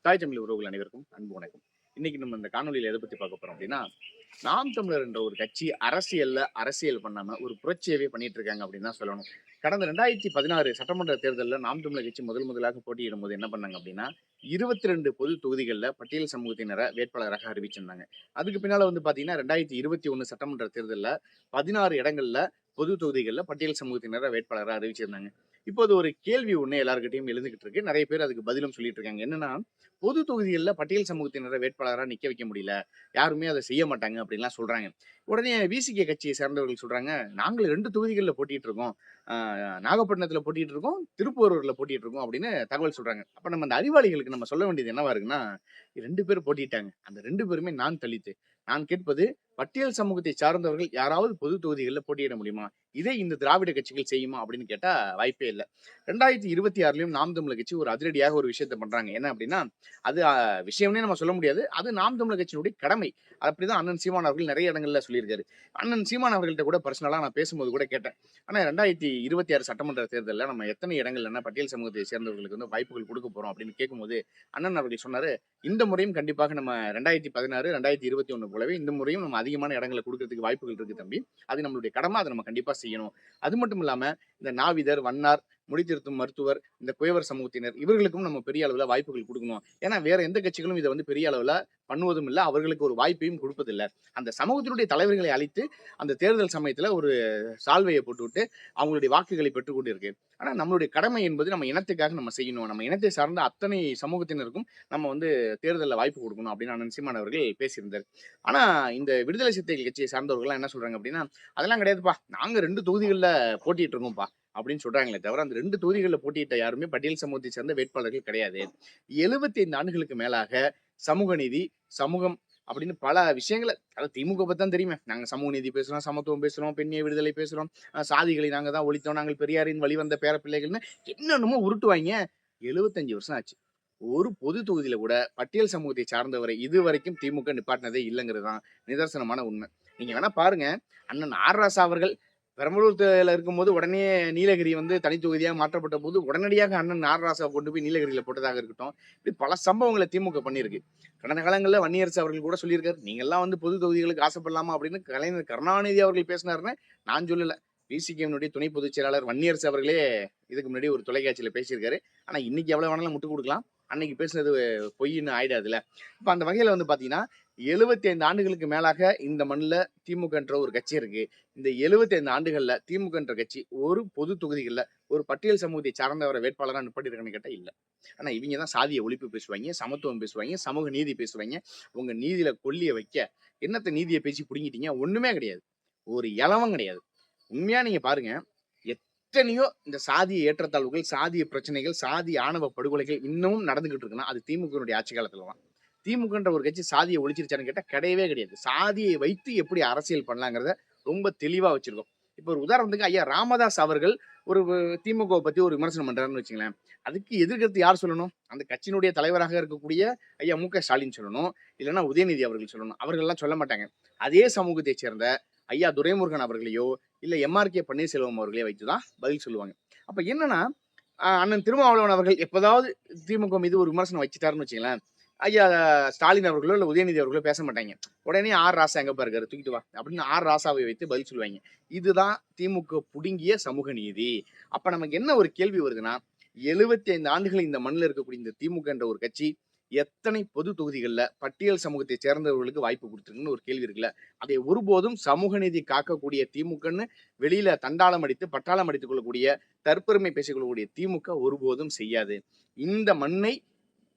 தாய் தமிழ் உறவுகள் அனைவருக்கும் அன்பு வணக்கம். இன்னைக்கு நம்ம இந்த காணொலியில எதை பத்தி பார்க்க போறோம் அப்படின்னா, நாம் தமிழர் என்ற ஒரு கட்சி அரசியல் பண்ணாம ஒரு புரட்சியவே பண்ணிட்டு இருக்காங்க அப்படின்னு தான் சொல்லணும். கடந்த 2016 சட்டமன்ற தேர்தலில் நாம் தமிழர் கட்சி முதலாக போட்டியிடும் போது என்ன பண்ணாங்க அப்படின்னா, 22 பொது தொகுதிகளில் பட்டியல் சமூகத்தினரை வேட்பாளராக அறிவிச்சிருந்தாங்க. அதுக்கு பின்னால வந்து பாத்தீங்கன்னா 2021 சட்டமன்ற தேர்தலில் 16 இடங்கள்ல பொது தொகுதிகளில் பட்டியல் சமூகத்தினரை வேட்பாளராக அறிவிச்சிருந்தாங்க. இப்போது ஒரு கேள்வி ஒண்ணு எல்லார்கிட்டயும் எழுந்துகிட்டு இருக்கு. நிறைய பேர் அதுக்கு பதிலும் சொல்லிட்டு இருக்காங்க. என்னன்னா, பொது தொகுதிகள்ல பட்டியல் சமூகத்தினரை வேட்பாளரா நிக்க வைக்க முடியல. யாருமே அத செய்ய மாட்டாங்க அப்படின்லாம் சொல்றாங்க. உடனே விசிகே கட்சியை சேர்ந்தவர்கள் சொல்றாங்க, "நாங்களும் 2 தொகுதிகள்ல போட்டிட்டு இருக்கோம். ஆ நாகப்பட்டினத்தில போட்டிட்டு இருக்கோம், திருப்பூரூர்ல போட்டிட்டு இருக்கோம்" அப்படின்னு தகவல் சொல்றாங்க. அப்ப நம்ம அந்த அறிவாளிகளுக்கு நம்ம சொல்ல வேண்டியது என்னவா இருக்குன்னா, 2 பேர் போட்டியிட்டாங்க. அந்த 2 பேருமே நான் தலித்து. நான் கேட்பது, பட்டியல் சமூகத்தை சார்ந்தவர்கள் யாராவது பொது தொகுதிகள்ல போட்டியிட முடியுமா? இதை இந்த திராவிட கட்சிகள் செய்யுமா அப்படின்னு கேட்டா வாய்ப்பே இல்ல. 2026லயும் நாம் தமிழர் கட்சி ஒரு அதிரடியாக ஒரு விஷயத்த பண்றாங்க. என்ன அப்படின்னா, அது விஷயம்னே நம்ம சொல்ல முடியாது. அது நாம் தமிழர் கட்சியினுடைய கடமை. அப்படிதான் அண்ணன் சீமான் அவர்கள் நெறைய இடங்கள்ல சொல்லியிருக்காரு. அண்ணன் சீமான் அவர்கள்ட்ட கூட பர்சனலா நான் பேசும்போது கூட கேட்டேன். ஆனா 2026 சட்டமன்ற தேர்தல்ல நம்ம எத்தனை இடங்கள்ல பட்டியல் சமூகத்தை சேர்ந்தவர்களுக்கு வந்து வாய்ப்புகள் குடுக்க போறோம் அப்படின்னு கேட்கும்போது, அண்ணன் அவர்கள் சொன்னாரு, "இந்த முறையும் கண்டிப்பாக நம்ம 2016, 2021 போலவே இந்த முறையும் நம்ம அதிகமான இடங்கள்ல குடுக்கறதுக்கு வாய்ப்புகள் இருக்கு தம்பி. அது நம்மளுடைய கடமை. அத நம்ம கண்டிப்பா செய்யணும். அது மட்டும் இல்லாம இந்த நாவிதர், வண்ணார், முடித்திருத்தும் மருத்துவர், இந்த குயவர் சமூகத்தினர் இவர்களுக்கும் நம்ம பெரிய அளவுல வாய்ப்புகள் குடுக்கணும். ஏன்னா வேற எந்த கட்சிகளும் இத வந்து பெரிய அளவுல பண்ணுவதும் இல்ல. அவர்களுக்கு ஒரு வாய்ப்பையும் குடுப்பதில்ல. அந்த சமூகத்தினுடைய தலைவர்களை அழைத்து அந்த தேர்தல் சமயத்துல ஒரு சால்வைய போட்டுவிட்டு அவங்களுடைய வாக்குகளை பெற்றுக் கொண்டு இருக்கு. ஆனா நம்மளுடைய கடமை என்பது நம்ம இனத்துக்காக நம்ம செய்யணும். நம்ம இனத்தை சார்ந்த அத்தனை சமூகத்தினருக்கும் நம்ம வந்து தேர்தல்ல வாய்ப்பு குடுக்கணும் அப்படின்னு அண்ணன் சீமான் அவர்கள் பேசியிருந்தாரு. ஆனா இந்த விடுதலை சிறுத்தைகள் கட்சியை சார்ந்தவர்கள்லாம் என்ன சொல்றாங்க அப்படின்னா, "அதெல்லாம் கிடையாதுப்பா. நாங்க 2 தொகுதிகள்ல போட்டியிட்டு இருக்கோம்ப்பா" அப்படின்னு சொல்றாங்களே தவிர, அந்த 2 தொகுதிகள்ல போட்டியிட்ட யாருமே பட்டியல் சமூகத்தை சேர்ந்த வேட்பாளர்கள் கிடையாது. 75 ஆண்டுகளுக்கு மேலாக சமூக நீதி, சமூகம் அப்படின்னு பல விஷயங்கள அதாவது திமுக பத்தி தான் தெரியுமே. நாங்க சமூக நீதி பேசுறோம், சமத்துவம் பேசுறோம், பெண்ணிய விடுதலை பேசுறோம், சாதிகளை நாங்க தான் ஒழித்தோம், நாங்கள் பெரியாரின் வழிவந்த பேரப்பிள்ளைகள்னு என்னென்னமோ உருட்டுவாய்ங்க. 75 வருஷம் ஆச்சு. ஒரு பொது தொகுதியில கூட பட்டியல் சமூகத்தை சார்ந்தவரை இதுவரைக்கும் திமுக நிப்பாட்டினதே இல்லங்கிறது தான் நிதர்சனமான உண்மை. நீங்க வேணா பாருங்க, அண்ணன் ஆர். ராசா அவர்கள் பெரம்பலூர்ல இருக்கும்போது உடனே நீலகிரி வந்து தனி தொகுதியா மாற்றப்பட்ட போது உடனடியாக அண்ணன் ஆர். ராசாவை கொண்டு போய் நீலகிரியில போட்டதாக இருக்கட்டும். இப்படி பல சம்பவங்களை திமுக பண்ணியிருக்கு. கடந்த காலங்கள்ல வன்னியரசு அவர்கள் கூட சொல்லியிருக்காரு, "நீங்கலாம் வந்து பொது தொகுதிகளுக்கு ஆசைப்படலாமா?" அப்படின்னு கலைஞர் கருணாநிதி அவர்கள் பேசினாருன்னு நான் சொல்லல. விசிகேவினுடைய துணை பொதுச் செயலாளர் வன்னியரசு அவர்களே இதுக்கு முன்னாடி ஒரு தொலைக்காட்சியில பேசியிருக்காரு. ஆனா இன்னைக்கு எவ்வளவு வேணாலும் முட்டுக் குடுக்கலாம். அன்னைக்கு பேசுனது பொய்ன்னு ஆயிடாதுல்ல. இப்ப அந்த வகையில வந்து பாத்தீங்கன்னா, 75 ஆண்டுகளுக்கு மேலாக இந்த மண்ணுல திமுகன்ற ஒரு கட்சி இருக்கு. இந்த 75 ஆண்டுகள்ல திமுகன்ற கட்சி ஒரு பொது தொகுதிகள்ல ஒரு பட்டியல் சமூகத்தை சார்ந்தவரை வேட்பாளரா நிப்பாட்டியிருக்கான்னு கேட்டா இல்ல. ஆனா இவங்க தான் சாதிய ஒழிப்பு பேசுவாய்ங்க, சமத்துவம் பேசுவாய்ங்க, சமூக நீதி பேசுவாய்ங்க. உங்க நீதியில கொள்ளிய வைக்க என்னத்த நீதிய பேசி புடுங்கிட்டீங்க? ஒண்ணுமே கிடையாது. ஒரு எளவும் கிடையாது. உண்மையா நீங்க பாருங்க. எத்தனையோ இந்த சாதிய ஏற்றத்தாழ்வுகள், சாதிய பிரச்சனைகள், சாதிய ஆணவ படுகொலைகள் இன்னமும் நடந்துகிட்டு இருக்குன்னா, அது திமுகவினுடைய ஆட்சி காலத்துல தான். திமுகன்ற ஒரு கட்சி சாதிய ஒழிச்சிருச்சான்னு கேட்டா கிடையவே கிடையாது. சாதியை வைத்து எப்படி அரசியல் பண்ணலாங்கிறத ரொம்ப தெளிவா வச்சிருக்கோம். இப்போ ஒரு உதாரணத்துக்கு ஐயா ராமதாஸ் அவர்கள் ஒரு திமுகவ பத்தி ஒரு விமர்சனம் பண்றாருன்னு வச்சுங்களேன். அதுக்கு எதிர்க்கருத்து யார் சொல்லணும்? அந்த கட்சியினுடைய தலைவராக இருக்கக்கூடிய ஐயா மு.க. ஸ்டாலின் சொல்லணும். இல்லன்னா உதயநிதி அவர்கள் சொல்லணும். அவர்கள்லாம் சொல்ல மாட்டாங்க. அதே சமூகத்தைச் சேர்ந்த ஐயா துரைமுருகன் அவர்களையோ, இல்ல எம்.ஆர்.கே. பன்னீர்செல்வம் அவர்களையோ வைத்து தான் பதில் சொல்லுவாங்க. அப்ப என்னன்னா, அண்ணன் திருமாவளவன் அவர்கள் எப்பதாவது திமுக மீது ஒரு விமர்சனம் வச்சுட்டாருன்னு வச்சுக்கங்களேன், ஐயா ஸ்டாலின் அவர்களோ, இல்ல உதயநிதி அவர்களோ பேச மாட்டாய்ங்க. உடனே ஆர். ராசா எங்கப்பா இருக்காரு? தூக்கிட்டு வா அப்படின்னு ஆர். ராசாவை வைத்து பதில் சொல்லுவாய்ங்க. இதுதான் திமுக புடுங்கிய சமூக நீதி. அப்ப நமக்கு என்ன ஒரு கேள்வி வருதுன்னா, 75 ஆண்டுகள் இந்த மண்ணுல இருக்கக்கூடிய இந்த திமுக என்ற ஒரு கட்சி, எத்தனை பொது தொகுதிகள்ல பட்டியல் சமூகத்தை சேர்ந்தவர்களுக்கு வாய்ப்பு குடுத்திருக்குன்னு ஒரு கேள்வி இருக்குல்ல. அதை ஒருபோதும் சமூக நீதி காக்கக்கூடிய திமுகன்னு வெளியில தண்டாளம் அடித்து, பட்டாளம் அடித்துக் கொள்ளக்கூடிய, தற்பெருமை பேசிக் கொள்ளக்கூடிய திமுக ஒருபோதும் செய்யாது. இந்த மண்ணை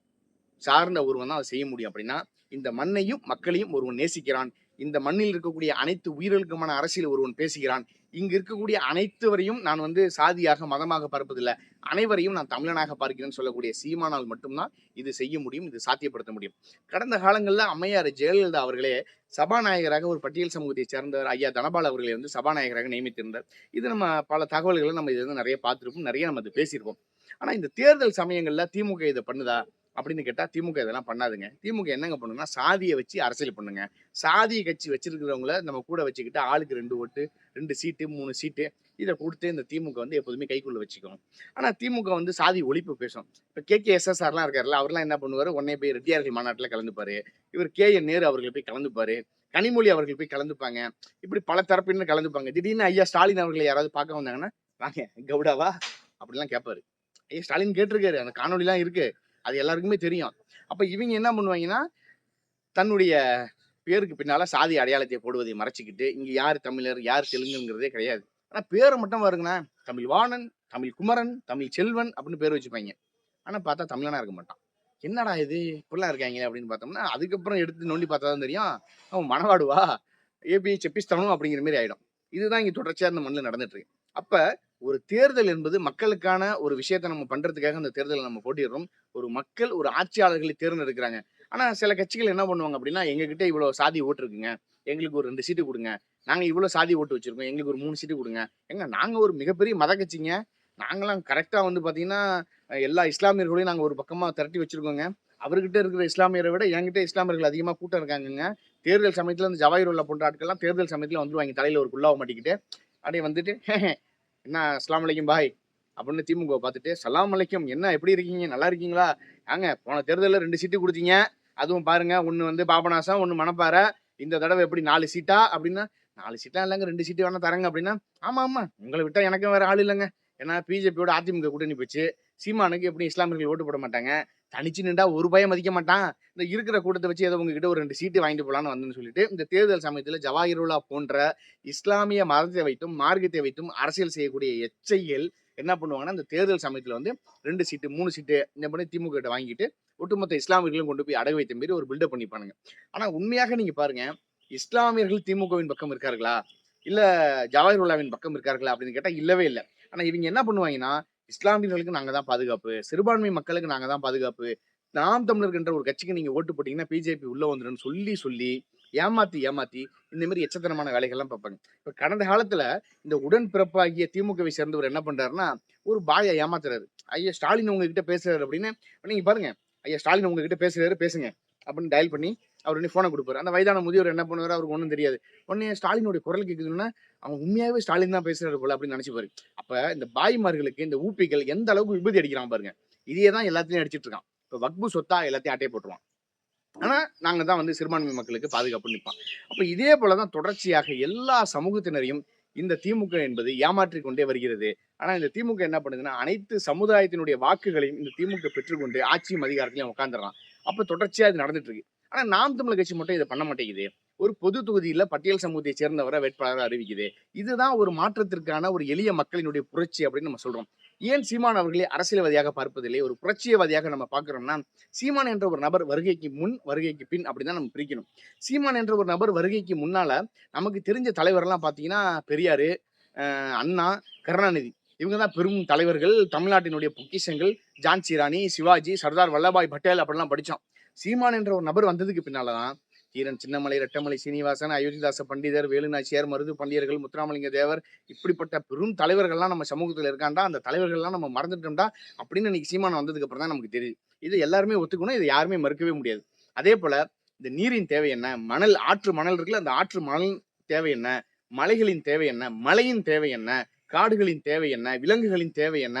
சார்ந்த ஒருவன் தான் அதை செய்ய முடியும் அப்படின்னா, இந்த மண்ணையும், மக்களையும் ஒருவன் நேசிக்கிறான். இந்த மண்ணில் இருக்கக்கூடிய அனைத்து உயிர்களுக்குமான அரசியல் ஒருவன் பேசுகிறான். இங்கு இருக்கக்கூடிய அனைத்துவரையும் நான் வந்து சாதியாக, மதமாக பார்ப்பதில்ல. அனைவரையும் நான் தமிழனாக பார்க்கிறேன்னு சொல்லக்கூடிய சீமானால் மட்டும் தான் இது செய்ய முடியும். இது சாத்தியப்படுத்த முடியும். கடந்த காலங்கள்ல அம்மையார் ஜெயலலிதா அவர்களே சபாநாயகராக ஒரு பட்டியல் சமூகத்தைச் சேர்ந்தவர் ஐயா தனபால் அவர்களை வந்து சபாநாயகராக நியமித்திருந்தார். இது நம்ம பல தகவல்கள நம்ம இதுல இருந்து நெறைய பார்த்திருப்போம். நெறைய நம்ம அத பேசியிருப்போம். ஆனா இந்த தேர்தல் சமயங்கள்ல திமுக இத பண்ணுதா? அப்படின்னு கேட்டா திமுக இதெல்லாம் பண்ணாதுங்க. திமுக என்னங்க பண்ணும்னா, சாதிய வச்சு அரசியல் பண்ணுங்க. சாதிய கட்சி வச்சிருக்கிறவங்கள நம்ம கூட வச்சுக்கிட்டு ஆளுக்கு 2 ஓட்டு, 2 சீட்டு, 3 சீட்டு இத குடுத்து இந்த திமுக வந்து எப்போதுமே கைக்குள்ள வச்சுக்கும். ஆனா திமுக வந்து சாதி ஒழிப்பு பேசும். இப்ப KKSSRலாம் இருக்காருல்ல, அவர்லாம் என்ன பண்ணுவாரு, உடனே போய் ரெட்டியார்கள் மாநாட்டுல கலந்துப்பாரு. இவர் KN நேரு அவர்கள் போய் கலந்துப்பாரு. கனிமொழி அவர்கள் போய் கலந்துப்பாங்க. இப்படி பல தரப்பினர் கலந்துப்பாங்க. திடீர்னு ஐயா ஸ்டாலின் அவர்களை யாராவது பார்க்க வந்தாங்கன்னா, "வாங்க கவுடாவா?" அப்படிலாம் கேட்பாரு. ஐயா ஸ்டாலின் கேட்டிருக்காரு. அந்த காணொளிலாம் இருக்கு. அது எல்லாருக்குமே தெரியும். அப்ப இவங்க என்ன பண்ணுவாங்கன்னா, தன்னுடைய பேருக்கு பின்னால சாதி அடையாளத்தை போடுவதை மறைச்சுக்கிட்டு, இங்க யார் தமிழர், யார் தெலுங்குங்கிறதே கிடையாது. ஆனா பேர மட்டும் பாருங்களேன், தமிழ்வாணன், தமிழ் குமரன், தமிழ் செல்வன் அப்படின்னு பேர் வச்சுப்பாய்ங்க. ஆனா பார்த்தா தமிழனா இருக்க மாட்டான். என்னடா இது இப்படிலாம் இருக்காய்ங்களே அப்படின்னு பார்த்தோம்னா, அதுக்கப்புறம் எடுத்து நோண்டி பார்த்தா தான் தெரியும், அவன் மனவாடுவா, ஏபி செப்பிஸ்தானும் அப்படிங்கிற மாரி ஆயிடும். இதுதான் இங்க தொடர்ச்சியா இந்த மண்ணுல நடந்துட்டு இருக்கு. அப்ப ஒரு தேர்தல் என்பது மக்களுக்கான ஒரு விஷயத்த நம்ம பண்றதுக்காக அந்த தேர்தல நம்ம போட்டியிடுறோம். ஒரு மக்கள் ஒரு ஆட்சியாளர்களை தேர்ந்தெடுக்கிறாங்க. ஆனா சில கட்சிகள் என்ன பண்ணுவாங்க அப்படின்னா, எங்ககிட்ட இவ்வளோ சாதி ஓட்டு இருக்குங்க. எங்களுக்கு ஒரு 2 சீட்டு குடுங்க. நாங்க இவ்வளோ சாதி ஓட்டு வச்சிருக்கோம். எங்களுக்கு ஒரு 3 சீட்டு குடுங்க. ஏங்க நாங்க ஒரு மிகப்பெரிய மத கட்சிங்க. நாங்கலாம் கரெக்ட்டா வந்து பார்த்தீங்கன்னா, எல்லா இஸ்லாமியர்களையும் நாங்க ஒரு பக்கமா திரட்டி வச்சிருக்கோங்க. அவர்கிட்ட இருக்கிற இஸ்லாமியரை விட என்கிட்ட இஸ்லாமியர்கள் அதிகமா கூட்டம் இருக்காங்கங்க. தேர்தல் சமயத்துல இந்த ஜவாஹிருல்லா போன்ற ஆட்கள்லாம் தேர்தல் சமயத்துல வந்துருவாய்ங்க. தலையில ஒரு குல்லாவ மாட்டிக்கிட்டு. அப்படியே வந்துட்டு என்ன அஸ்லாம் அலைக்கும் பாய் அப்படின்னு திமுகவை பார்த்துட்டு சலாம் அலைக்கும் என்ன எப்படி இருக்கீங்க நல்லா இருக்கீங்களா ஏங்க போன தேர்தலில் 2 சீட்டு கொடுத்தீங்க அதுவும் பாருங்க ஒன்று வந்து பாபநாசம் ஒன்று மணப்பாறை இந்த தடவை எப்படி 4 சீட்டா அப்படின்னா 4 சீட்டா இல்லைங்க 2 சீட்டு வேணா தரங்க அப்படின்னா ஆமா ஆமா உங்களை விட்டா எனக்கும் வேற ஆள் இல்லைங்க ஏன்னா பிஜேபியோட அதிமுக கூட்டணி போச்சு சீமானுக்கு எப்படி இஸ்லாமியர்கள் ஓட்டு போட மாட்டாங்க தனிச்சு நின்றா ஒரு பயம் மதிக்க மாட்டான் இந்த இருக்கிற கூட்டத்தை வச்சு ஏதோ உங்ககிட்ட ஒரு 2 சீட்டு வாங்கிட்டு போலான்னு வந்துன்னு சொல்லிட்டு இந்த தேர்தல் சமயத்தில் ஜவாஹிருல்லா போன்ற இஸ்லாமிய மதத்தை வைத்தும் மார்க்கத்தை வைத்தும் அரசியல் செய்யக்கூடிய எச்சைகள் என்ன பண்ணுவாங்கன்னா இந்த தேர்தல் சமயத்துல வந்து 2 சீட்டு 3 சீட்டு இந்த பண்ணி திமுக கிட்ட வாங்கிட்டு ஒட்டுமொத்த இஸ்லாமியர்களும் கொண்டு போய் அடகு வைத்த மாரி ஒரு பில்டப் பண்ணிப்பானுங்க ஆனா உண்மையாக நீங்க பாருங்க இஸ்லாமியர்கள் திமுகவின் பக்கம் இருக்கார்களா இல்ல ஜவாஹிருல்லாவின் பக்கம் இருக்கார்களா அப்படின்னு கேட்டா இல்லவே இல்லை ஆனா இவங்க என்ன பண்ணுவாங்கன்னா இஸ்லாமியர்களுக்கு நாங்க தான் பாதுகாப்பு சிறுபான்மை மக்களுக்கு நாங்க தான் பாதுகாப்பு நாம் தமிழர் என்ற ஒரு கட்சிக்கு நீங்க ஓட்டு போட்டீங்கன்னா பிஜேபி உள்ள வந்துடும் சொல்லி சொல்லி ஏமாத்தி இந்த மாதிரி எச்சத்தனமான வேலைகள்லாம் பார்ப்பாங்க இப்ப கடந்த காலத்துல இந்த உடன்பிறப்பாகிய திமுகவை சேர்ந்தவர் என்ன பண்றாருன்னா ஒரு பாயை ஏமாத்துறாரு ஐயா ஸ்டாலின் உங்ககிட்ட பேசுறாரு அப்படின்னு நீங்க பாருங்க ஐயா ஸ்டாலின் உங்ககிட்ட பேசுறாரு பேசுங்க அப்படின்னு டயல் பண்ணி அவர் உடனே போனை கொடுப்பாரு அந்த வயதான முதியோர் என்ன பண்ணுவாரு அவருக்கு ஒன்றும் தெரியாது உடனே ஸ்டாலினுடைய குரல் கேட்குதுன்னா அவங்க உண்மையாவே ஸ்டாலின் தான் பேசுறாரு போல அப்படின்னு நினைச்சுப்பாரு அப்ப இந்த பாய்மார்களுக்கு இந்த ஊப்பிகள் எந்த அளவுக்கு விபதி அடிக்கிறான் பாருங்க இதையே தான் எல்லாத்தையும் அடிச்சிட்டு இருக்கான் இப்ப வக்பு சொத்தா எல்லாத்தையும் அட்டையை போட்டுருவான் ஆனா நாங்க தான் வந்து சிறுபான்மை மக்களுக்கு பாதுகாப்பு நிற்போம் அப்ப இதே போலதான் தொடர்ச்சியாக எல்லா சமூகத்தினரையும் இந்த திமுக என்பது ஏமாற்றிக் கொண்டே வருகிறது ஆனா இந்த திமுக என்ன பண்ணுதுன்னா அனைத்து சமுதாயத்தினுடைய வாக்குகளையும் இந்த திமுக பெற்றுக்கொண்டு ஆட்சியும் அதிகாரத்திலையும் உட்காந்துறான் அப்ப தொடர்ச்சியா இது நடந்துட்டு இருக்கு ஆனா நாம் தமிழர் கட்சி மட்டும் இதை பண்ண மாட்டேங்குது ஒரு பொது தொகுதியில பட்டியல் சமூகத்தை சேர்ந்தவரை வேட்பாளராக அறிவிக்குது இதுதான் ஒரு மாற்றத்திற்கான ஒரு எளிய மக்களினுடைய புரட்சி அப்படின்னு நம்ம சொல்றோம் ஏன் சீமான் அவர்களை அரசியல்வாதியாக பார்ப்பதில்லை ஒரு புரட்சியவாதியாக நம்ம பார்க்கிறோம்னா சீமான் என்ற ஒரு நபர் வருகைக்கு முன் வருகைக்கு பின் அப்படிதான் நம்ம பிரிக்கணும் சீமான் என்ற ஒரு நபர் வருகைக்கு முன்னால நமக்கு தெரிஞ்ச தலைவர்லாம் பார்த்தீங்கன்னா பெரியாரு அண்ணா கருணாநிதி இவங்க தான் பெரும் தலைவர்கள் தமிழ்நாட்டினுடைய பொக்கிஷங்கள் ஜான்சி ராணி சிவாஜி சர்தார் வல்லபாய் பட்டேல் அப்படிலாம் படித்தோம் சீமான் என்ற ஒரு நபர் வந்ததுக்கு பின்னாலதான் தீரன் சின்னமலை ரெட்டமலை சீனிவாசன் அயோத்திதாச பண்டிதர் வேலுநாச்சியார் மருது பண்டிதர்கள் முத்துராமலிங்க தேவர் இப்படிப்பட்ட பெரும் தலைவர்கள்லாம் நம்ம சமூகத்துல இருக்காண்டா அந்த தலைவர்கள்லாம் நம்ம மறந்துட்டோம்டா அப்படின்னு இன்னைக்கு சீமான் வந்ததுக்கு அப்புறம் தான் நமக்கு தெரியுது இது எல்லாருமே ஒத்துக்கணும் இதை யாருமே மறுக்கவே முடியாது அதே போல இந்த நீரின் தேவை என்ன மணல் ஆற்று மணல் இருக்குல்ல அந்த ஆற்று மணல் தேவை என்ன மலைகளின் தேவை என்ன மலையின் தேவை என்ன காடுகளின் தேவை என்ன விலங்குகளின் தேவை என்ன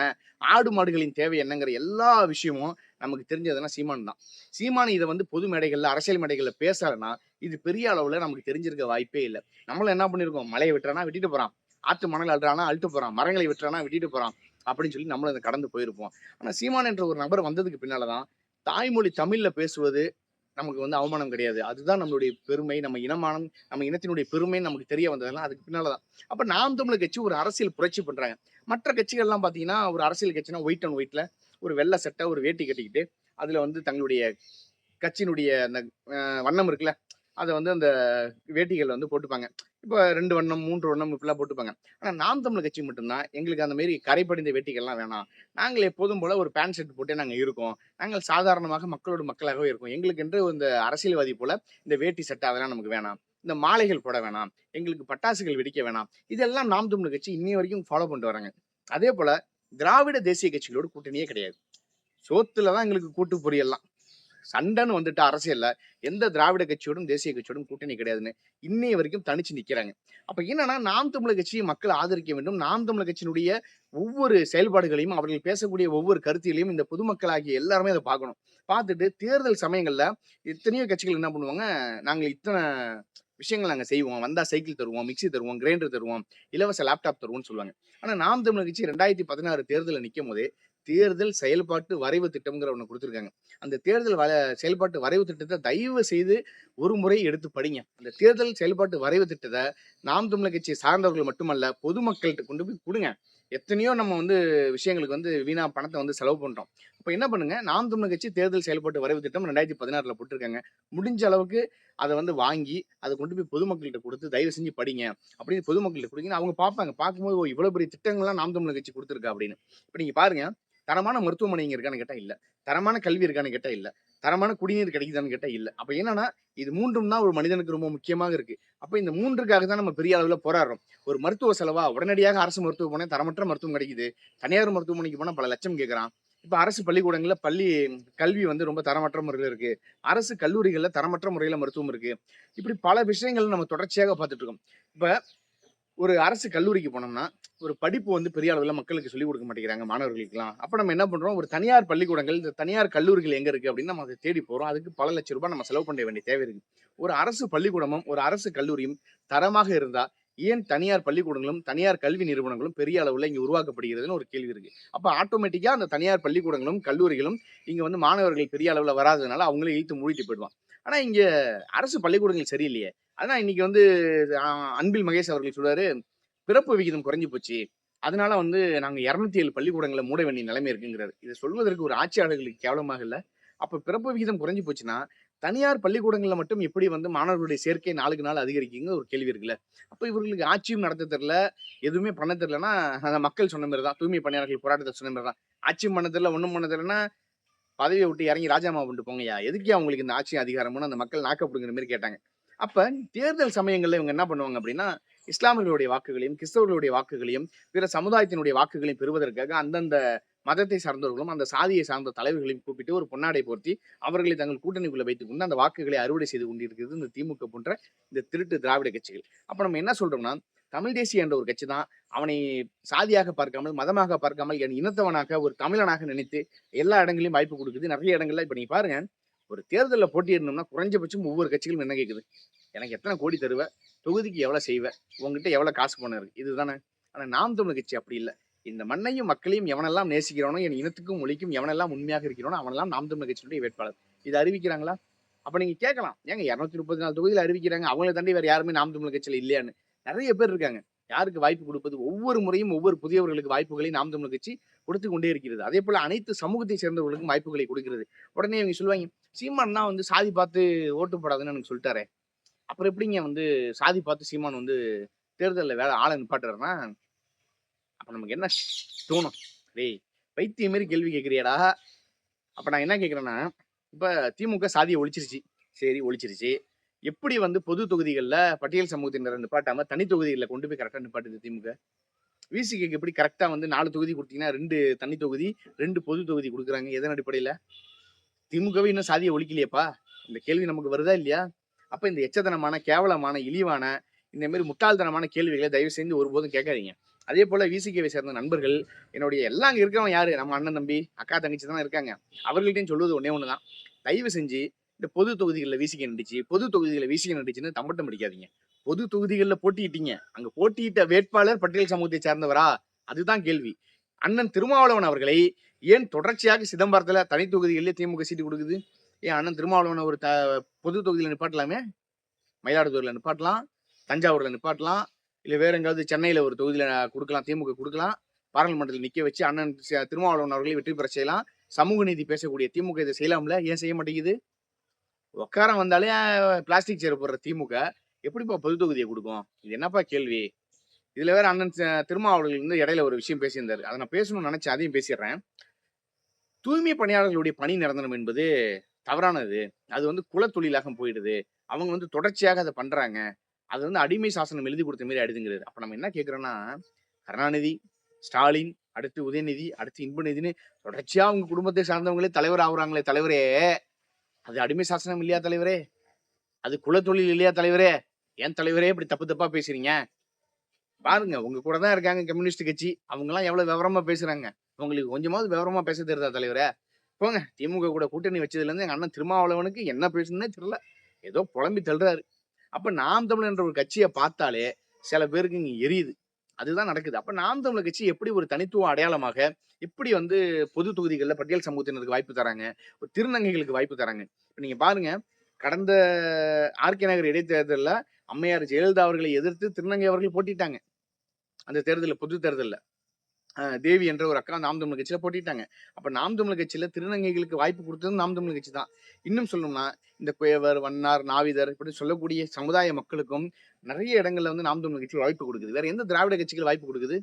ஆடு மாடுகளின் தேவை என்னங்கிற எல்லா விஷயமும் நமக்கு தெரிஞ்சதுன்னா சீமான் தான் சீமான் இதை வந்து பொது மேடைகள்ல அரசியல் மேடைகள்ல பேசலன்னா இது பெரிய அளவுல நமக்கு தெரிஞ்சிருக்க வாய்ப்பே இல்லை நம்மளும் என்ன பண்ணிருக்கோம் மலையை விட்டுறானா விட்டுட்டு போறான் ஆற்று மணல் அல்றானா அழுட்டு போறான் மரங்களை விட்டுறானா விட்டுட்டு போறான் அப்படின்னு சொல்லி நம்மளும் அதை கடந்து போயிருப்போம் ஆனா சீமான் என்ற ஒரு நபர் வந்ததுக்கு பின்னாலதான் தாய்மொழி தமிழ்ல பேசுவது நமக்கு வந்து அவமானம் கிடையாது அதுதான் நம்மளுடைய பெருமை நம்ம இனமானம் நம்ம இனத்தினுடைய பெருமை நமக்கு தெரிய வந்ததெல்லாம் அதுக்கு பின்னாலதான் அப்ப நாம் தமிழர் கட்சி ஒரு அரசியல் புரட்சி பண்றாங்க மற்ற கட்சிகள்லாம் பாத்தீங்கன்னா ஒரு அரசியல் கட்சினா ஒயிட் அண்ட் ஒயிட்ல ஒரு வெள்ளை சட்டை ஒரு வேட்டி கட்டிக்கிட்டு அதுல வந்து தங்களுடைய கட்சியினுடைய அந்த வண்ணம் இருக்குல்ல அதை வந்து அந்த வேட்டிகள் வந்து போட்டுப்பாங்க இப்போ 2 வண்ணம் 3 வண்ணம் இப்படிலாம் போட்டுப்பாங்க ஆனா நாம் தமிழர் கட்சி மட்டும்தான் எங்களுக்கு அந்த மாதிரி கரைப்படிந்த வேட்டிகள்லாம் வேணாம் நாங்கள் எப்போதும் போல ஒரு பேண்ட் ஷர்ட் போட்டே நாங்க இருக்கோம் நாங்கள் சாதாரணமாக மக்களோட மக்களாகவே இருக்கோம் எங்களுக்கு என்று இந்த அரசியல்வாதி போல இந்த வேட்டி சட்டை அதெல்லாம் நமக்கு வேணாம் இந்த மாலைகள் போட வேணாம் எங்களுக்கு பட்டாசுகள் வெடிக்க வேணாம் இதெல்லாம் நாம் தமிழர் கட்சி இன்னி வரைக்கும் ஃபாலோ பண்ணிட்டு வராங்க அதே போல திராவிட தேசிய கட்சிகளோட கூட்டணியே கிடையாது சோத்துல தான் எங்களுக்கு கூட்டு பொரியல்லாம். சண்டைன்னு வந்துட்டு அரசியல்ல எந்த திராவிட கட்சியோடும் தேசிய கட்சியோடும் கூட்டணி கிடையாதுன்னு இன்னைய வரைக்கும் தனிச்சு நிக்கிறாங்க. அப்ப என்னன்னா நாம் தமிழர் கட்சியை மக்கள் ஆதரிக்க வேண்டும். நாம் தமிழர் கட்சியினுடைய ஒவ்வொரு செயல்பாடுகளையும் அவர்கள் பேசக்கூடிய ஒவ்வொரு கருத்திலையும் இந்த பொதுமக்களாகிய எல்லாருமே அதை பார்க்கணும். பார்த்துட்டு தேர்தல் சமயங்கள்ல எத்தனையோ கட்சிகள் என்ன பண்ணுவாங்க, நாங்க இத்தனை விஷயங்கள் நாங்க செய்வோம். வந்தா சைக்கிள் தருவோம், மிக்ஸி தருவோம், கிரைண்டர் தருவோம், இலவச லேப்டாப் தருவோம்னு சொல்லுவாங்க. ஆனா நாம் தமிழர் கட்சி 2016 தேர்தல்ல நிக்கும்போதே தேர்தல் செயல்பாட்டு வரைவு திட்டம்ங்கிற ஒண்ணு குடுத்திருக்காங்க. அந்த தேர்தல் செயல்பாட்டு வரைவு திட்டத்த தயவு செய்து ஒரு முறை எடுத்து படிங்க. அந்த தேர்தல் செயல்பாட்டு வரைவு திட்டத்த நாம் தமிழர் கட்சியை சார்ந்தவர்கள் மட்டுமல்ல, பொதுமக்கள்ட்ட கொண்டு போய் குடுங்க. எத்தனையோ நம்ம விஷயங்களுக்கு வீணா பணத்த செலவு பண்றோம். அப்ப என்ன பண்ணுங்க, நாம் தமிழர் கட்சி தேர்தல் செயல்பாட்டு வரைவு திட்டம் 2016ல போட்டிருக்காங்க. முடிஞ்ச அளவுக்கு அத வாங்கி, அத கொண்டு போய் பொதுமக்கள்ட்ட குடுத்து தயவு செஞ்சு படிங்க. அப்படின்னு பொதுமக்கள்ட்ட குடுத்தீங்கன்னா, அவங்க பார்ப்பாங்க. பார்க்கும்போது, ஓ! இவ்வளவு பெரிய திட்டங்கள்லாம் நாம் தமிழர் கட்சி குடுத்திருக்கா அப்படின்னு. இப்ப நீங்க பாருங்க, தரமான மருத்துவமனை இங்க இருக்கான்னு கேட்டா இல்ல. தரமான கல்வி இருக்கான்னு கேட்டா இல்ல. தரமான குடிநீர் கிடைக்குதான்னு கேட்டா இல்ல. அப்ப என்னன்னா, இது 3ம் தான் ஒரு மனிதனுக்கு ரொம்ப முக்கியமாக இருக்கு. அப்ப இந்த 3க்காக தான் நம்ம பெரிய அளவுல போராடுறோம். ஒரு மருத்துவ செலவா உடனடியாக அரசு மருத்துவமனை தரமற்ற மருத்துவம் கிடைக்குது. தனியார் மருத்துவமனைக்கு போனா பல லட்சம் கேட்கறான். இப்ப அரசு பள்ளிக்கூடங்கள்ல கல்வி ரொம்ப தரமற்ற முறையில இருக்கு. அரசு கல்லூரிகள்ல தரமற்ற முறையில மருத்துவம் இருக்கு. இப்படி பல விஷயங்கள் நம்ம தொடர்ச்சியாக பார்த்துட்டு இருக்கோம். இப்ப ஒரு அரசு கல்லூரிக்கு போனோம்னா, ஒரு படிப்பு பெரிய அளவுல மக்களுக்கு சொல்லிக் கொடுக்க மாட்டேங்கிறாங்க மாணவர்களுக்கெல்லாம். அப்ப நம்ம என்ன பண்றோம், ஒரு தனியார் பள்ளிக்கூடங்கள், இந்த தனியார் கல்லூரிகள் எங்க இருக்கு அப்படின்னு நம்ம அத தேடி போறோம். அதுக்கு பல லட்சம் ரூபாய் நம்ம செலவு பண்ண வேண்டிய தேவை இருக்கு. ஒரு அரசு பள்ளிக்கூடமும், ஒரு அரசு கல்லூரியும் தரமாக இருந்தா, ஏன் தனியார் பள்ளிக்கூடங்களும், தனியார் கல்வி நிறுவனங்களும் பெரிய அளவுல இங்க உருவாக்கப்படுகிறதுன்னு ஒரு கேள்வி இருக்கு. அப்ப ஆட்டோமேட்டிக்கா அந்த தனியார் பள்ளிக்கூடங்களும், கல்லூரிகளும் இங்க மாணவர்கள் பெரிய அளவுல வராததுனால அவங்களே இழுத்து மூடிட்டு போயிடுவான். ஆனா இங்க அரசு பள்ளிக்கூடங்கள் சரியில்லையே. அதான் இன்னைக்கு அ அன்பில் மகேஷ் அவர்கள் சொல்றாரு, பிறப்பு விகிதம் குறைஞ்சு போச்சு. அதனால நாங்க 207 பள்ளிக்கூடங்கள மூட வேண்டிய நிலைமை இருக்குங்கிறாரு. இத சொல்வதற்கு ஒரு ஆட்சியாளர்களுக்கு கேவலமாக இல்ல? அப்ப பிறப்பு விகிதம் குறைஞ்சு போச்சுன்னா, தனியார் பள்ளிக்கூடங்கள்ல மட்டும் எப்படி மாணவர்களுடைய சேர்க்கை நாளுக்கு நாள் அதிகரிக்குங்கிற ஒரு கேள்வி இருக்குல்ல. அப்ப இவர்களுக்கு ஆட்சியும் நடத்த தெரியல, எதுவுமே பண்ண தெரியலன்னா, அந்த மக்கள் சொன்ன மாரி தான். தூய்மை பணியாளர்கள் போராட்டத்துல சொன்ன மாரி தான். ஆட்சியும் பண்ண தெரியல, ஒண்ணும் பண்ண தெரியலன்னா, பதவிய விட்டு இறங்கி ராஜினாமா பண்ணிட்டு போங்கய்யா. எதுக்குய்யா உங்களுக்கு இந்த ஆட்சியும் அதிகாரமும்னு அந்த மக்கள் நாக்க புடுங்குற மாரி கேட்டாங்க. அப்ப தேர்தல் சமயங்கள்ல இவங்க என்ன பண்ணுவாங்க அப்படின்னா, இஸ்லாமியர்களுடைய வாக்குகளையும், கிறிஸ்தவர்களுடைய வாக்குகளையும், பிற சமுதாயத்தினுடைய வாக்குகளையும் பெறுவதற்காக அந்தந்த மதத்தை சார்ந்தவர்களும், அந்த சாதியை சார்ந்த தலைவர்களையும் கூப்பிட்டு ஒரு பொன்னாடை போர்த்தி, அவர்களை தங்கள் கூட்டணிக்குள்ள வைத்துக் கொண்டு அந்த வாக்குகளை அறுவடை செய்து கொண்டிருக்கிறது இந்த திமுக போன்ற இந்த திருட்டு திராவிட கட்சிகள். அப்ப நம்ம என்ன சொல்றோம்னா, தமிழ் தேசிய என்ற ஒரு கட்சி தான் அவனை சாதியாக பார்க்காமல், மதமாக பார்க்காமல், என் இனத்தவனாக, ஒரு தமிழனாக நினைத்து எல்லா இடங்களையும் வாய்ப்பு குடுக்குது. நெறைய இடங்கள்ல இப்ப நீங்க பாருங்க, ஒரு தேர்தல்ல போட்டியிடணும்னா குறைஞ்சபட்சம் ஒவ்வொரு கட்சிகளும் என்ன கேட்குது? எனக்கு எத்தன கோடி தருவ? தொகுதிக்கு எவ்வளவு செய்வ? உன்கிட்ட எவ்வளவு காசு பணம் இருக்கு? இதுதானே. ஆனா நாம் தமிழர் கட்சி அப்படி இல்ல. இந்த மண்ணையும், மக்களையும் எவனெல்லாம் நேசிக்கிறானோ, என் இனத்துக்கும், மொழிக்கும் எவனெல்லாம் உண்மையாக இருக்கிறானோ, அவனெல்லாம் நாம் தமிழர் கட்சியினுடைய வேட்பாளர். இத அறிவிக்கிறாங்களா? அப்ப நீங்க கேட்கலாம். ஏங்க 234 தொகுதியில அறிவிக்கிறாங்க. அவங்கள தாண்டி வேற யாருமே நாம் தமிழர் கட்சியில இல்லையான்னு. நெறைய பேர் இருக்காங்க. யாருக்கு வாய்ப்பு குடுப்பது? ஒவ்வொரு முறையும் ஒவ்வொரு புதியவர்களுக்கு வாய்ப்புகளை நாம் தமிழர் கட்சி கொடுத்துக் கொண்டே இருக்கிறது. அதேபோல அனைத்து சமூகத்தை சேர்ந்தவர்களுக்கும் வாய்ப்புகளை கொடுக்கிறது. உடனே இவங்க சொல்லுவாய்ங்க, சீமான் தான் சாதி பார்த்து ஓட்டு போடாதன்னு எனக்கு சொல்லிட்டாரே. அப்புறம் எப்படிங்க சாதி பார்த்து சீமான் தேர்தல்ல ஆள நிப்பாட்டுறாருன்னா, அப்ப நமக்கு என்ன தோணும்? டேய் பைத்தியம் மாரி கேள்வி கேட்கிறியேடா! அப்ப நான் என்ன கேட்கிறேன்னா, இப்ப திமுக சாதிய ஒழிச்சிருச்சு. சரி ஒழிச்சிருச்சு. எப்படி பொது தொகுதிகள்ல பட்டியல் சமூகத்தினர நிப்பாட்டாம தனி தொகுதிகள்ல கொண்டு போய் கரெக்ட்டா நிப்பாட்டுது திமுக? விசிகக்கு எப்படி கரெக்ட்டா 4 தொகுதி குடுத்தீங்கன்னா 2 தனி தொகுதி, 2 பொது தொகுதி குடுக்குறாங்க. எதன் அடிப்படையில? திமுகவே இன்னும் சாதிய ஒழிக்கலையேப்பா! இந்த கேள்வி நமக்கு வருதா இல்லையா? அப்ப இந்த எச்சத்தனமான, கேவலமான, இழிவான, இந்த மாரி முட்டாள்தனமான கேள்விகள தயவு செஞ்சு ஒருபோதும் கேட்காதீங்க. அதேபோல விசிகவை சேர்ந்த நண்பர்கள், என்னுடைய எல்லாம் அங்க இருக்கிறவன் யாரு? நம்ம அண்ணன், தம்பி, அக்கா, தங்கச்சி தானே இருக்காங்க. அவர்கள்ட்டயும் சொல்வது ஒண்ணே ஒண்ணு தான். தயவு செஞ்சு இந்த பொது தொகுதிகள்ல விசிக நின்னுச்சு, பொது தொகுதிகள்ல விசிக நின்னுச்சுன்னு தம்பட்டம் அடிக்காதீங்க. பொது தொகுதிகள்ல போட்டியிட்டீங்க. அங்க போட்டியிட்ட வேட்பாளர் பட்டியல் சமூகத்தை சார்ந்தவரா? அதுதான் கேள்வி. அண்ணன் திருமாவளவன் அவர்களை ஏன் தொடர்ச்சியாக சிதம்பரத்துல தனி தொகுதிகளிலே திமுக சீட்டு குடுக்குது? ஏன் அண்ணன் திருமாவளவன ஒரு பொது தொகுதியில நிப்பாட்டலாமே? மயிலாடுதுறையில நிப்பாட்டலாம், தஞ்சாவூர்ல நிப்பாட்டலாம், இல்ல வேற எங்காவது சென்னையில ஒரு தொகுதியில குடுக்கலாம், திமுக குடுக்கலாம். பாராளுமன்றத்துல நிக்க வச்சு அண்ணன் திருமாவளவன் அவர்களை வெற்றி பெற செய்யலாம். சமூக நீதி பேசக்கூடிய திமுக இத செய்யலாம்ல? ஏன் செய்ய மாட்டேங்குது? உட்காரம் வந்தாலே பிளாஸ்டிக் சேர் போடுற திமுக எப்படிப்பா பொது தொகுதிய குடுக்கும்? இது என்னப்பா கேள்வி? இதுல வேற அண்ணன் திருமாவளவன் இடையில ஒரு விஷயம் பேசியிருந்தாரு. அத நான் பேசணும்னு நெனச்சேன். அதையும் பேசிர்றேன். தூய்மை பணியாளர்களுடைய பணி நிரந்தரம் என்பது தவறானது. அது குலத்தொழிலாக போயிடுது. அவங்க தொடர்ச்சியாக அத பண்றாங்க. அது அடிமை சாசனம் எழுதி குடுத்த மாரி ஆயிடுதுங்கிறாரு. அப்ப நம்ம என்ன கேட்கிறோம்னா, கருணாநிதி, ஸ்டாலின், அடுத்து உதயநிதி, அடுத்து இன்பநிதின்னு தொடர்ச்சியா அவங்க குடும்பத்தை சார்ந்தவங்களே தலைவர் ஆகுறாங்களே தலைவரே! அது அடிமை சாசனம் இல்லையா தலைவரே? அது குலத்தொழில் இல்லையா தலைவரே? ஏன் தலைவரே இப்படி தப்பு தப்பா பேசுறீங்க? பாருங்க உங்க கூட தான் இருக்காங்க கம்யூனிஸ்ட் கட்சி. அவங்கலாம் எவ்வளவு விவரமா பேசுறாங்க. உங்களுக்கு கொஞ்சமாவது விவரமா பேச தெரியுதா தலைவரே? போங்க. திமுக கூட கூட்டணி வச்சதுலேருந்து எங்க அண்ணன் திருமாவளவனுக்கு என்ன பேசணும்னே தெரியல. ஏதோ புலம்பி தள்ளுறாரு. அப்ப நாம் தமிழர் என்ற ஒரு கட்சிய பார்த்தாலே சில பேருக்கு இங்க எரியுது. அதுதான் நடக்குது. அப்ப நாம் தமிழர் கட்சி எப்படி ஒரு தனித்துவ அடையாளமாக, எப்படி வந்து பொது தொகுதிகள்ல பட்டியல் சமூகத்தினருக்கு வாய்ப்பு தராங்க, ஒரு திருநங்கைகளுக்கு வாய்ப்பு தராங்க. இப்ப நீங்க பாருங்க, கடந்த ஆர்.கே. நகர் இடைத்தேர்தல்ல அம்மையார் ஜெயலலிதா அவர்களை எதிர்த்து திருநங்கை அவர்கள் போட்டிட்டாங்க. அந்த தேர்தல்ல பொது தேர்தல்ல. தேவி என்ற ஒரு அக்கா நாம் தமிழர் கட்சியில போட்டிட்டாங்க. அப்ப நாம் தமிழர் கட்சியில திருநங்கைகளுக்கு வாய்ப்பு குடுத்ததும் நாம் தமிழர் கட்சி தான். இன்னும் சொல்லணும்னா, இந்த குயவர், வண்ணார், நாவிதர் இப்படி சொல்லக்கூடிய சமுதாய மக்களுக்கும் நெறைய இடங்கள்ல வந்து நாம் தமிழர் கட்சி வாய்ப்பு குடுக்குது. வேற எந்த திராவிட கட்சிகள் வாய்ப்பு குடுக்குது?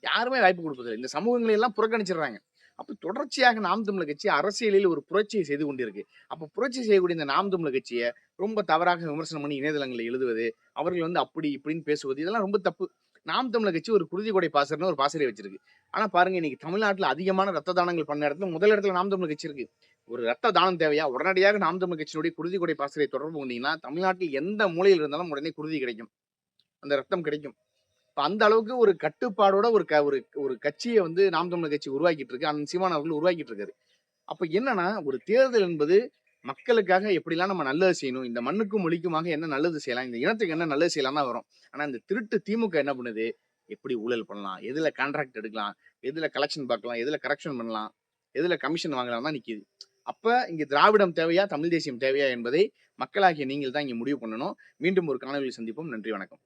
யாருமே வாய்ப்பு குடுப்பதில்ல. இந்த சமூகங்களை எல்லாம் புறக்கணிச்சிடுறாங்க. அப்ப தொடர்ச்சியாக நாம் தமிழர் கட்சி அரசியலில் ஒரு புரட்சியை செய்து கொண்டிருக்கு. அப்ப புரட்சி செய்யக்கூடிய இந்த நாம் தமிழர் கட்சிய ரொம்ப தவறாக விமர்சனம் பண்ணி இணையதளங்கள்ல எழுதுவது, அவர்கள் வந்து அப்படி இப்படின்னு பேசுவது, இதெல்லாம் ரொம்ப தப்பு. நாம் தமிழர் கட்சி ஒரு குருதி கொடை பாசறைன்னு ஒரு பாசறைய வச்சிருக்கு. ஆனா பாருங்க, இன்னைக்கு தமிழ்நாட்டுல அதிகமான ரத்த தானங்கள் பண்ண இடத்துல முதல் இடத்துல நாம் தமிழர் கட்சி இருக்கு. ஒரு ரத்த தானம் தேவையா? உடனடியாக நாம் தமிழர் கட்சியினுடைய குருதி கொடை பாசறையை தொடர்பு கொண்டீங்கன்னா, தமிழ்நாட்டில் எந்த மூலையில் இருந்தாலும் உடனே குருதி கிடைக்கும். அந்த ரத்தம் கிடைக்கும். இப்ப அந்த அளவுக்கு ஒரு கட்டுப்பாடோட ஒரு ஒரு கட்சிய வந்து நாம் தமிழர் கட்சி உருவாக்கிட்டு இருக்கு. அண்ணன் சீமான் அவர்கள் உருவாக்கிட்டு இருக்காரு. அப்ப என்னன்னா, ஒரு தேர்தல் என்பது மக்களுக்காக எப்படிலாம் நம்ம நல்லது செய்யணும், இந்த மண்ணுக்கும் மொழிக்குமாக என்ன நல்லது செய்யலாம், இந்த இனத்துக்கு என்ன நல்லது செய்யலாம்னு தான் வரும். ஆனா இந்த திருட்டு திமுக என்ன பண்ணுது, எப்படி ஊழல் பண்ணலாம், எதுல கான்ட்ராக்ட் எடுக்கலாம், எதுல கலெக்ஷன் பார்க்கலாம், எதுல கரெக்ஷன் பண்ணலாம், எதுல கமிஷன் வாங்கலாம் தான் நிக்குது. அப்ப இங்க திராவிடம் தேவையா, தமிழ் தேசியம் தேவையா என்பதை மக்களாகிய நீங்கள் தான் இங்க முடிவு பண்ணணும். மீண்டும் ஒரு காணொளியில் சந்திப்போம். நன்றி, வணக்கம்.